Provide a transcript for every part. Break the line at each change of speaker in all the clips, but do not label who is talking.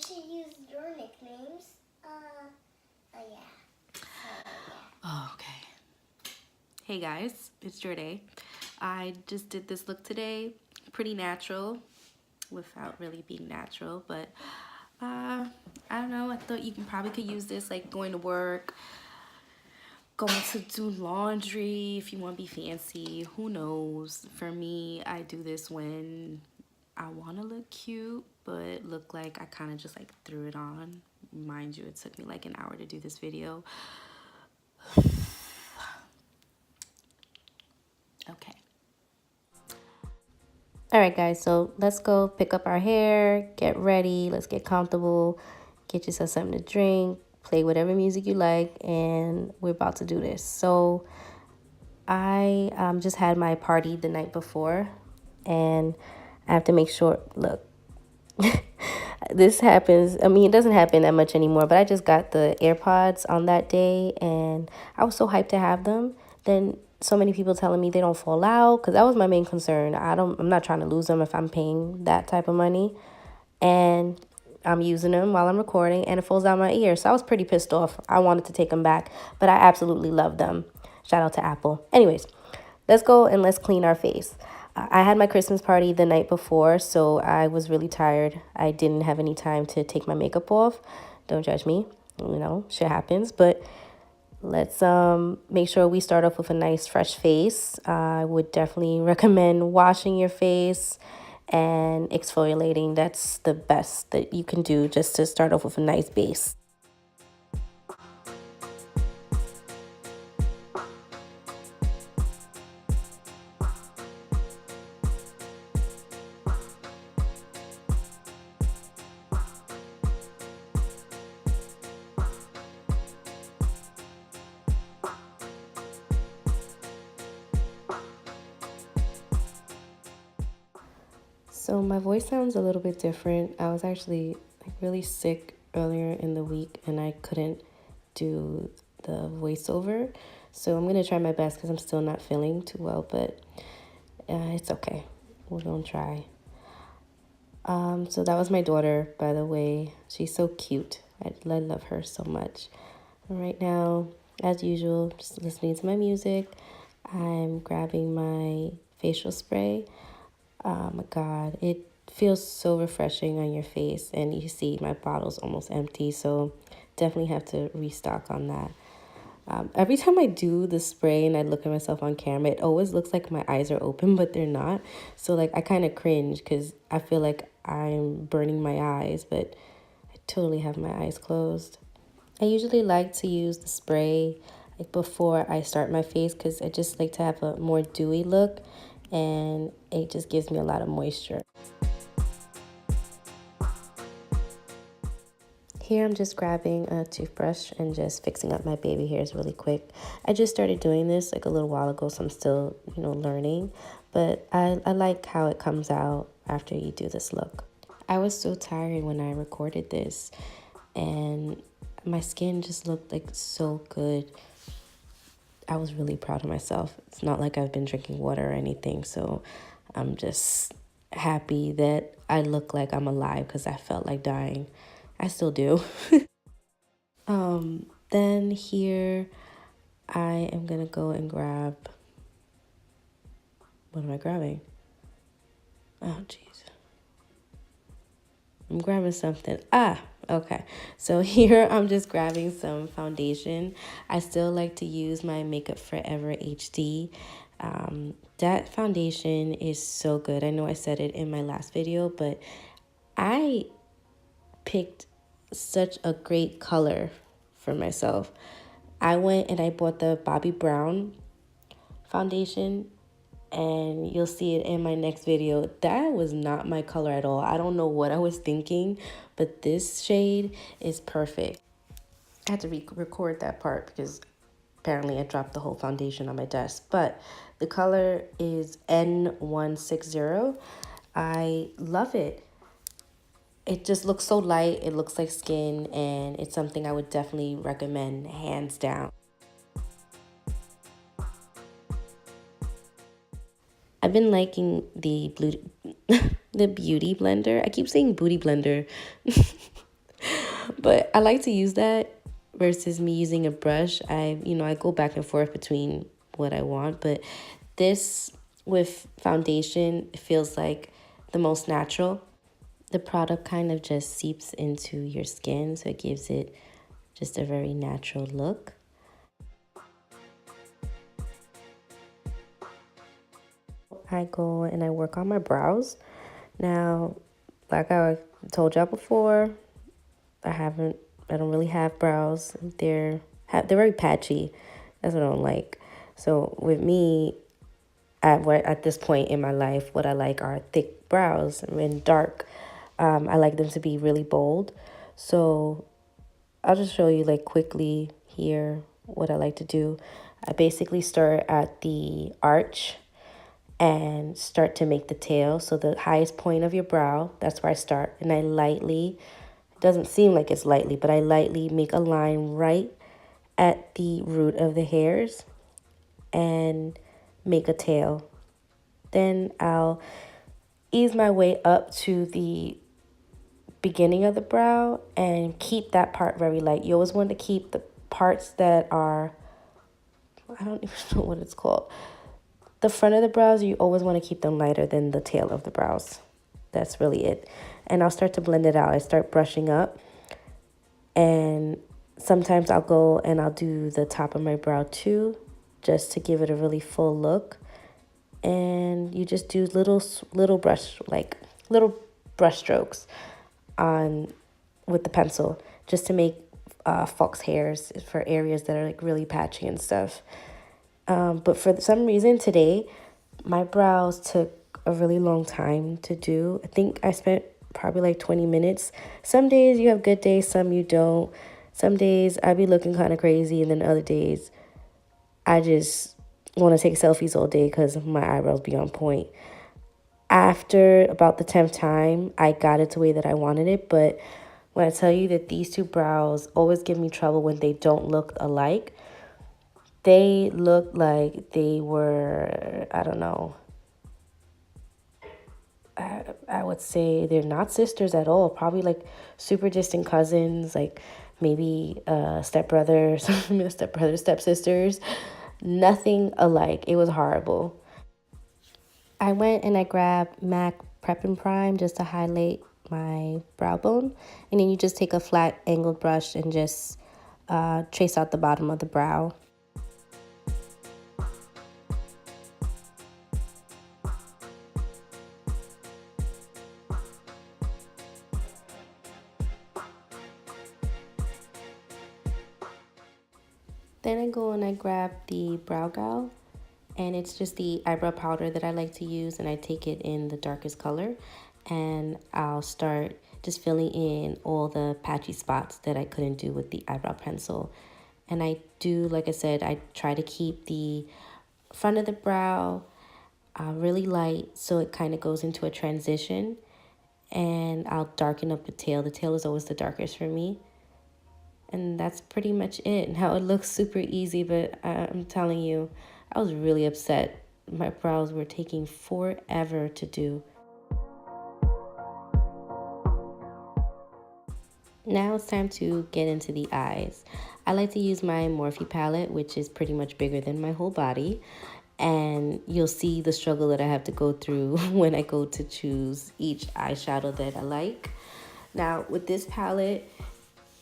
should use your nicknames. Yeah.
Oh, okay. Hey guys, it's Jorday. I just did this look today, pretty natural, without really being natural, but I don't know. I thought you probably could use this like going to work, going to do laundry if you want to be fancy. Who knows? For me, I do this when I want to look cute, but look like I kind of just like threw it on. Mind you, it took me like an hour to do this video. Okay. All right, guys, so let's go pick up our hair, get ready, let's get comfortable, get yourself something to drink, play whatever music you like, and we're about to do this. So I just had my party the night before, and I have to make sure, look, this happens. I mean, it doesn't happen that much anymore, but I just got the AirPods on that day, and I was so hyped to have them. Then so many people telling me they don't fall out, because that was my main concern. I'm not trying to lose them if I'm paying that type of money, and I'm using them while I'm recording, and it falls out my ear. So I was pretty pissed off. I wanted to take them back, but I absolutely love them. Shout out to Apple. Anyways, let's go and let's clean our face. I had my Christmas party the night before, so I was really tired. I didn't have any time to take my makeup off. Don't judge me. You know, shit happens. But let's make sure we start off with a nice fresh face. I would definitely recommend washing your face and exfoliating. That's the best that you can do just to start off with a nice base. So my voice sounds a little bit different. I was actually like really sick earlier in the week and I couldn't do the voiceover. So I'm gonna try my best because I'm still not feeling too well, but it's okay. We're gonna try. So that was my daughter, by the way. She's so cute. I love her so much. And right now, as usual, just listening to my music. I'm grabbing my facial spray. Oh my God, it feels so refreshing on your face. And you see my bottle's almost empty, so definitely have to restock on that. Every time I do the spray and I look at myself on camera, it always looks like my eyes are open, but they're not. So like I kind of cringe because I feel like I'm burning my eyes, but I totally have my eyes closed. I usually like to use the spray like before I start my face because I just like to have a more dewy look and it just gives me a lot of moisture. Here I'm just grabbing a toothbrush and just fixing up my baby hairs really quick. I just started doing this like a little while ago, so I'm still, learning. But I like how it comes out after you do this look. I was so tired when I recorded this and my skin just looked like so good. I was really proud of myself. It's not like I've been drinking water or anything, so I'm just happy that I look like I'm alive because I felt like dying. I still do. Then here I am gonna go and grab, what am I grabbing? Oh jeez. I'm grabbing something. Okay. So here I'm just grabbing some foundation. I still like to use my Makeup Forever HD. That foundation is so good. I know I said it in my last video, but I picked such a great color for myself. I went and I bought the Bobbi Brown foundation and you'll see it in my next video. That was not my color at all. I don't know what I was thinking, but this shade is perfect. I had to record that part because apparently I dropped the whole foundation on my desk, but the color is N160. I love it. It just looks so light. It looks like skin, and it's something I would definitely recommend, hands down. I've been liking the the beauty blender. I keep saying booty blender. But I like to use that versus me using a brush. I go back and forth between what I want, but this with foundation it feels like the most natural. The product kind of just seeps into your skin, so it gives it just a very natural look. I go and I work on my brows. Now, like I told y'all before, I don't really have brows. They're very patchy. That's what I don't like. So with me, at this point in my life, what I like are thick brows and dark. I like them to be really bold. So I'll just show you like quickly here what I like to do. I basically start at the arch and start to make the tail. So the highest point of your brow, that's where I start. And I lightly, it doesn't seem like it's lightly, but I lightly make a line right at the root of the hairs and make a tail. Then I'll ease my way up to the beginning of the brow and keep that part very light. You always want to keep the parts that are, I don't even know what it's called. The front of the brows, you always want to keep them lighter than the tail of the brows. That's really it. And I'll start to blend it out. I start brushing up. And sometimes I'll go and I'll do the top of my brow too, just to give it a really full look. And you just do little brush strokes on with the pencil just to make false hairs for areas that are like really patchy and stuff. But for some reason today, my brows took a really long time to do. I think I spent probably like 20 minutes. Some days you have good days, some you don't. Some days I be looking kind of crazy, and then other days I just want to take selfies all day because my eyebrows be on point. After about the 10th time, I got it the way that I wanted it. But when I tell you that these two brows always give me trouble when they don't look alike, they look like they were, I don't know, I would say they're not sisters at all. Probably like super distant cousins, like maybe stepbrothers, stepsisters. Nothing alike. It was horrible. I went and I grabbed MAC Prep and Prime just to highlight my brow bone. And then you just take a flat angled brush and just trace out the bottom of the brow. Then I go and I grab the brow gel, and it's just the eyebrow powder that I like to use, and I take it in the darkest color, and I'll start just filling in all the patchy spots that I couldn't do with the eyebrow pencil. And I do, like I said, I try to keep the front of the brow really light so it kind of goes into a transition, and I'll darken up the tail. The tail is always the darkest for me. And that's pretty much it. Now it looks super easy, but I'm telling you, I was really upset. My brows were taking forever to do. Now it's time to get into the eyes. I like to use my Morphe palette, which is pretty much bigger than my whole body. And you'll see the struggle that I have to go through when I go to choose each eyeshadow that I like. Now with this palette,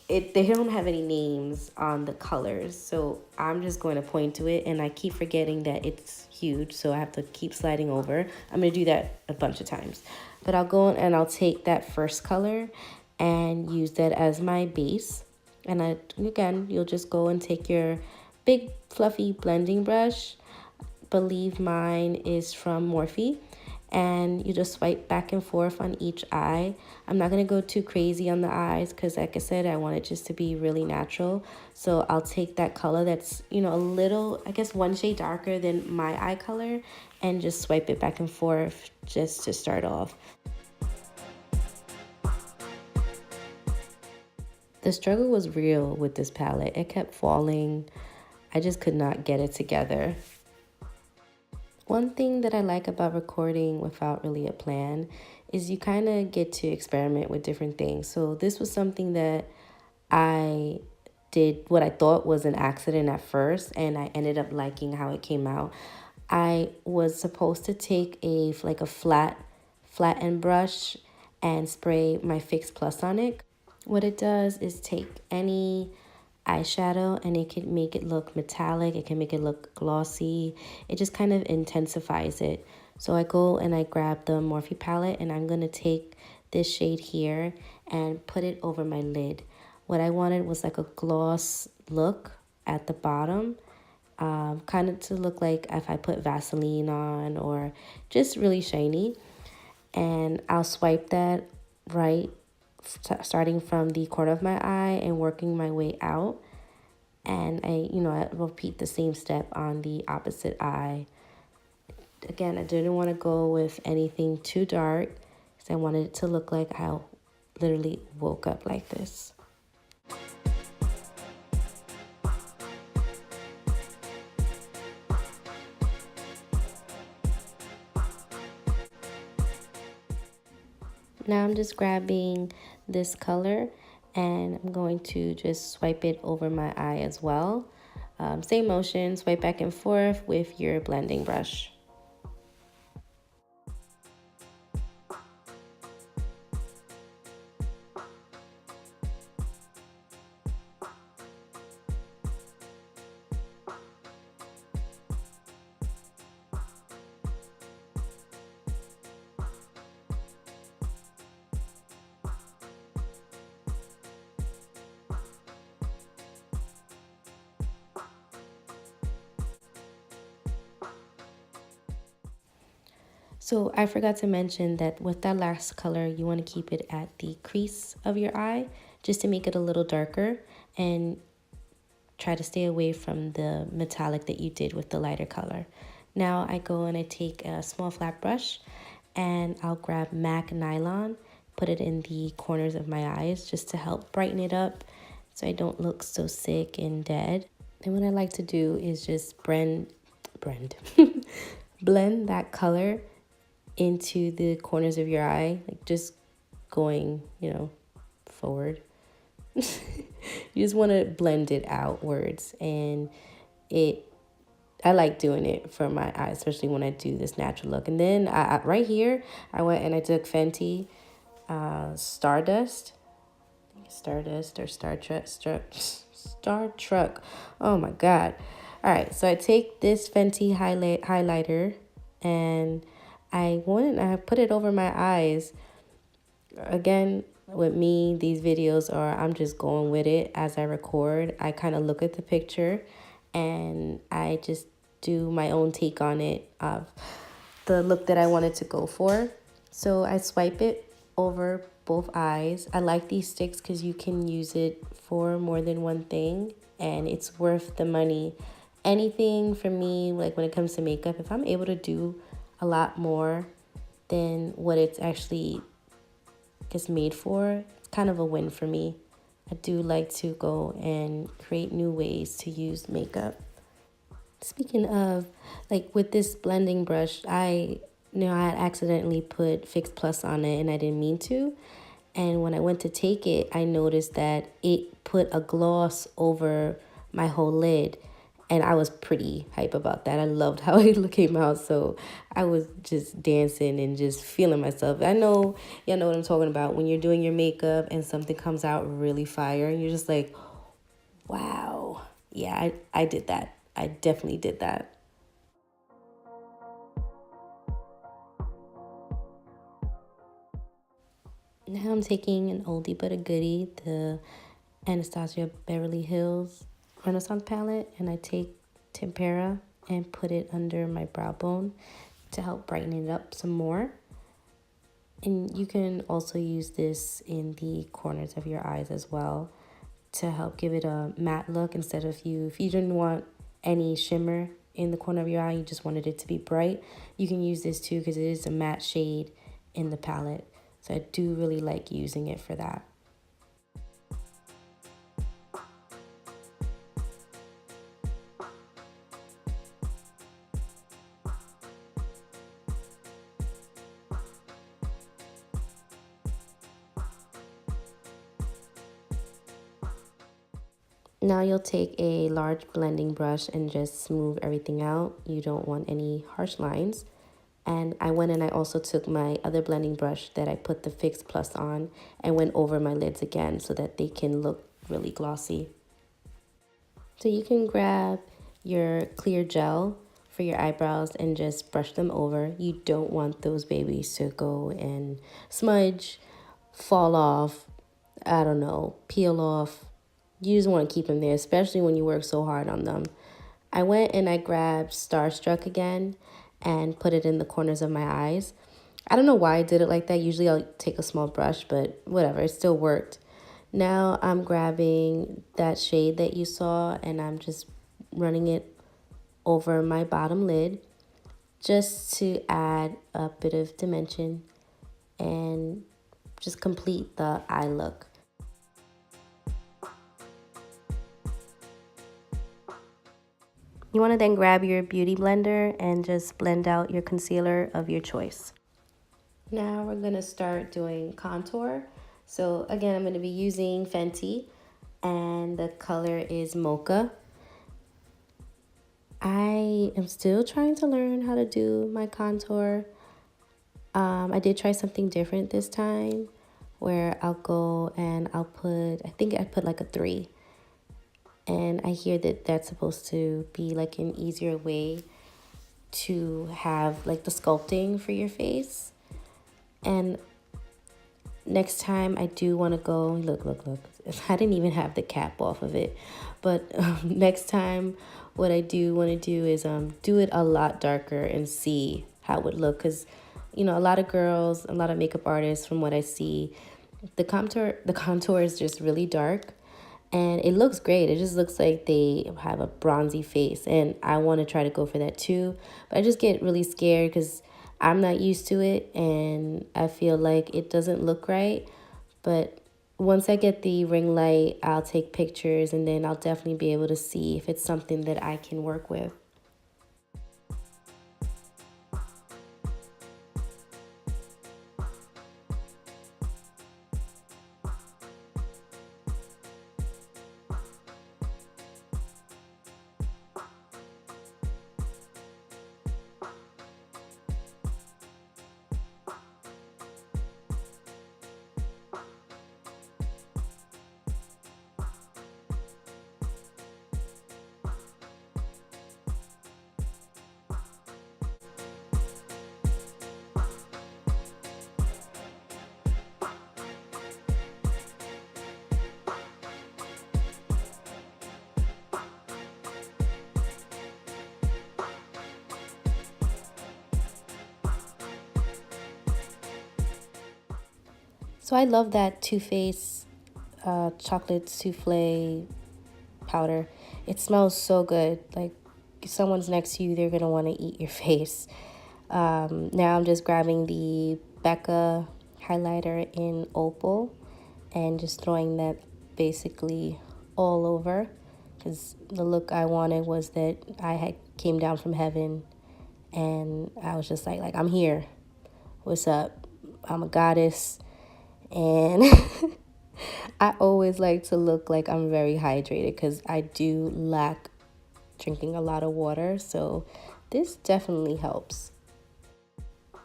they don't have any names on the colors, so I'm just going to point to it, and I keep forgetting that it's huge, so I have to keep sliding over. I'm going to do that a bunch of times, but I'll go and I'll take that first color and use that as my base. And again, you'll just go and take your big fluffy blending brush. Believe mine is from Morphe, and you just swipe back and forth on each eye. I'm not going to go too crazy on the eyes because, like I said, I want it just to be really natural. So I'll take that color that's, a little, I guess, one shade darker than my eye color, and just swipe it back and forth just to start off. The struggle was real with this palette. It kept falling. I just could not get it together. One thing that I like about recording without really a plan is you kind of get to experiment with different things. So this was something that I did what I thought was an accident at first, and I ended up liking how it came out. I was supposed to take a flat end brush and spray my Fix Plus on it. What it does is take any eyeshadow and it can make it look metallic, it can make it look glossy. It just kind of intensifies it. So I go and I grab the Morphe palette, and I'm going to take this shade here and put it over my lid. What I wanted was like a gloss look at the bottom, kind of to look like if I put Vaseline on, or just really shiny. And I'll swipe that right, starting from the corner of my eye and working my way out. And I repeat the same step on the opposite eye. Again, I didn't want to go with anything too dark, because I wanted it to look like I literally woke up like this. Now I'm just grabbing this color and I'm going to just swipe it over my eye as well. Same motion, swipe back and forth with your blending brush. So I forgot to mention that with that last color, you want to keep it at the crease of your eye just to make it a little darker, and try to stay away from the metallic that you did with the lighter color. Now I go and I take a small flat brush and I'll grab MAC nylon, put it in the corners of my eyes just to help brighten it up so I don't look so sick and dead. And what I like to do is just blend that color into the corners of your eye, like just going, forward. You just want to blend it outwards, and I like doing it for my eyes, especially when I do this natural look. And then right here, I went and I took Fenty Stardust or Star Trek. Oh my God. All right, so I take this Fenty highlighter and I put it over my eyes. Again, with me, these videos are, I'm just going with it as I record. I kind of look at the picture and I just do my own take on it of the look that I wanted to go for. So I swipe it over both eyes. I like these sticks because you can use it for more than one thing, and it's worth the money. Anything for me, like when it comes to makeup, if I'm able to do a lot more than what it's actually just made for, it's kind of a win for me. I do like to go and create new ways to use makeup. Speaking of, like with this blending brush, I had accidentally put Fix Plus on it and I didn't mean to. And when I went to take it, I noticed that it put a gloss over my whole lid. And I was pretty hype about that. I loved how it came out. So I was just dancing and just feeling myself. I know y'all know what I'm talking about. When you're doing your makeup and something comes out really fire and you're just like, wow. Yeah, I did that. I definitely did that. Now I'm taking an oldie but a goodie, the Anastasia Beverly Hills Renaissance palette, and I take Tempera and put it under my brow bone to help brighten it up some more. And you can also use this in the corners of your eyes as well to help give it a matte look, instead of if you didn't want any shimmer in the corner of your eye, you just wanted it to be bright, you can use this too because it is a matte shade in the palette. So I do really like using it for that. Now you'll take a large blending brush and just smooth everything out. You don't want any harsh lines. And I went and I also took my other blending brush that I put the Fix Plus on and went over my lids again so that they can look really glossy. So you can grab your clear gel for your eyebrows and just brush them over. You don't want those babies to go and smudge, fall off, I don't know, peel off. You just want to keep them there, especially when you work so hard on them. I went and I grabbed Starstruck again and put it in the corners of my eyes. I don't know why I did it like that. Usually I'll take a small brush, but whatever, it still worked. Now I'm grabbing that shade that you saw and I'm just running it over my bottom lid just to add a bit of dimension and just complete the eye look. You want to then grab your beauty blender and just blend out your concealer of your choice. Now we're going to start doing contour. So again, I'm going to be using Fenty and the color is Mocha. I am still trying to learn how to do my contour. I did try something different this time where I'll go and I'll put, I think I put like a 3. And I hear that that's supposed to be like an easier way to have like the sculpting for your face. And next time I do want to go, look. I didn't even have the cap off of it. But next time what I do want to do is do it a lot darker and see how it would look. Because, you know, a lot of girls, a lot of makeup artists, from what I see, the contour is just really dark. And it looks great. It just looks like they have a bronzy face. And I want to try to go for that too. But I just get really scared because I'm not used to it. And I feel like it doesn't look right. But once I get the ring light, I'll take pictures. And then I'll definitely be able to see if it's something that I can work with. So I love that Too Faced chocolate souffle powder. It smells so good. Like if someone's next to you, they're going to want to eat your face. Now I'm just grabbing the Becca highlighter in Opal and just throwing that basically all over. Because the look I wanted was that I had came down from heaven and I was just like I'm here. What's up? I'm a goddess. And I always like to look like I'm very hydrated because I do lack drinking a lot of water. So this definitely helps.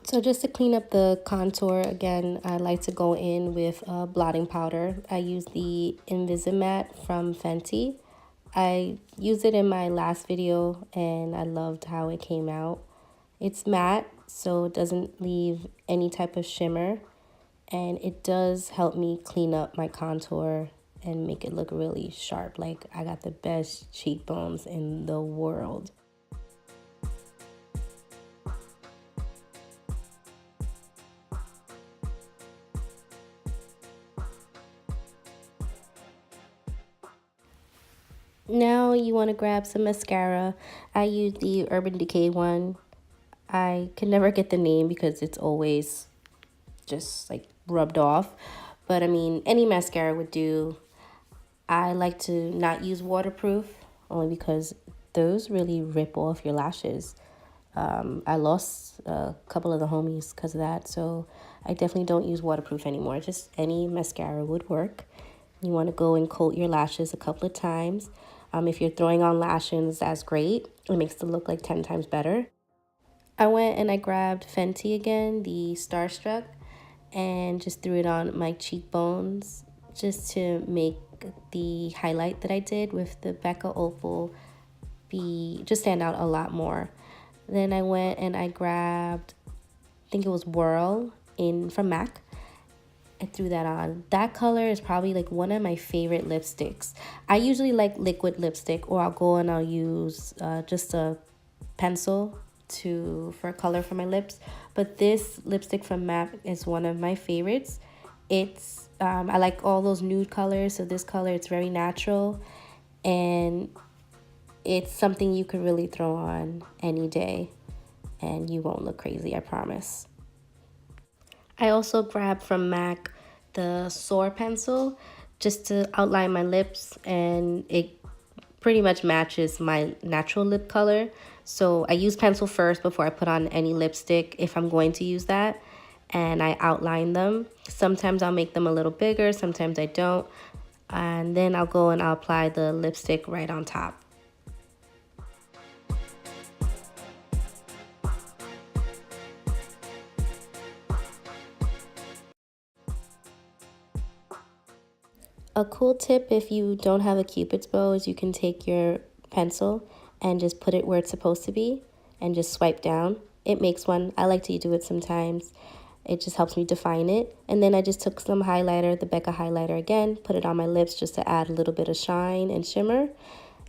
So just to clean up the contour, again, I like to go in with blotting powder. I use the Invisimatte from Fenty. I used it in my last video and I loved how it came out. It's matte, so it doesn't leave any type of shimmer. And it does help me clean up my contour and make it look really sharp. Like I got the best cheekbones in the world. Now you want to grab some mascara. I use the Urban Decay one. I can never get the name because it's always just like rubbed off. But I mean, any mascara would do. I like to not use waterproof only because those really rip off your lashes. I lost a couple of the homies because of that. So I definitely don't use waterproof anymore. Just any mascara would work. You want to go and coat your lashes a couple of times. If you're throwing on lashes, that's great. It makes it look like 10 times better. I went and I grabbed Fenty again, the Starstruck, and just threw it on my cheekbones just to make the highlight that I did with the Becca Opal just stand out a lot more. Then I went and I grabbed, I think it was Whirl from MAC. I threw that on. That color is probably like one of my favorite lipsticks. I usually like liquid lipstick, or I'll go and I'll use just a pencil for color for my lips. But this lipstick from MAC is one of my favorites. It's I like all those nude colors, so this color, it's very natural, and it's something you could really throw on any day and you won't look crazy, I promise. I also grabbed from MAC the Soar pencil just to outline my lips, and it pretty much matches my natural lip color. So I use pencil first before I put on any lipstick if I'm going to use that, and I outline them. Sometimes I'll make them a little bigger, sometimes I don't, and then I'll go and I'll apply the lipstick right on top. A cool tip if you don't have a cupid's bow is you can take your pencil and just put it where it's supposed to be and just swipe down. It makes one. I like to do it sometimes. It just helps me define it. And then I just took some highlighter, the Becca highlighter again, put it on my lips just to add a little bit of shine and shimmer.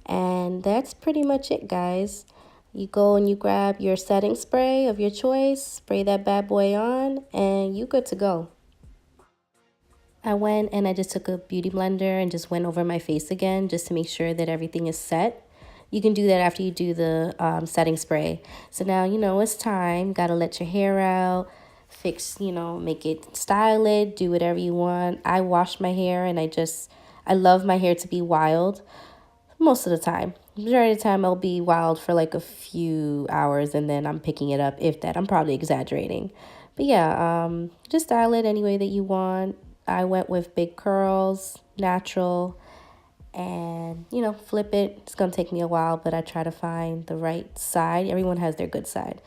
And that's pretty much it, guys. You go and you grab your setting spray of your choice, spray that bad boy on, and you good to go. I went and I just took a beauty blender and just went over my face again just to make sure that everything is set. You can do that after you do the setting spray. So now, it's time. Got to let your hair out, fix, make it, style it, do whatever you want. I wash my hair and I love my hair to be wild most of the time. Majority of the time I'll be wild for like a few hours and then I'm picking it up, if that. I'm probably exaggerating. But yeah, just style it any way that you want. I went with big curls, natural, and, flip it. It's going to take me a while, but I try to find the right side. Everyone has their good side.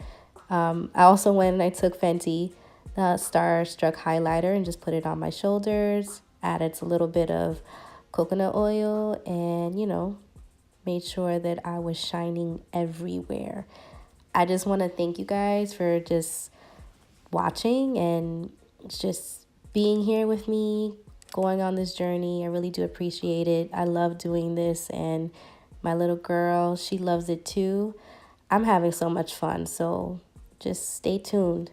I also went and I took Fenty Starstruck highlighter and just put it on my shoulders, added a little bit of coconut oil, and, made sure that I was shining everywhere. I just want to thank you guys for just watching and just being here with me, going on this journey. I really do appreciate it. I love doing this, and my little girl, she loves it too. I'm having so much fun, so just stay tuned.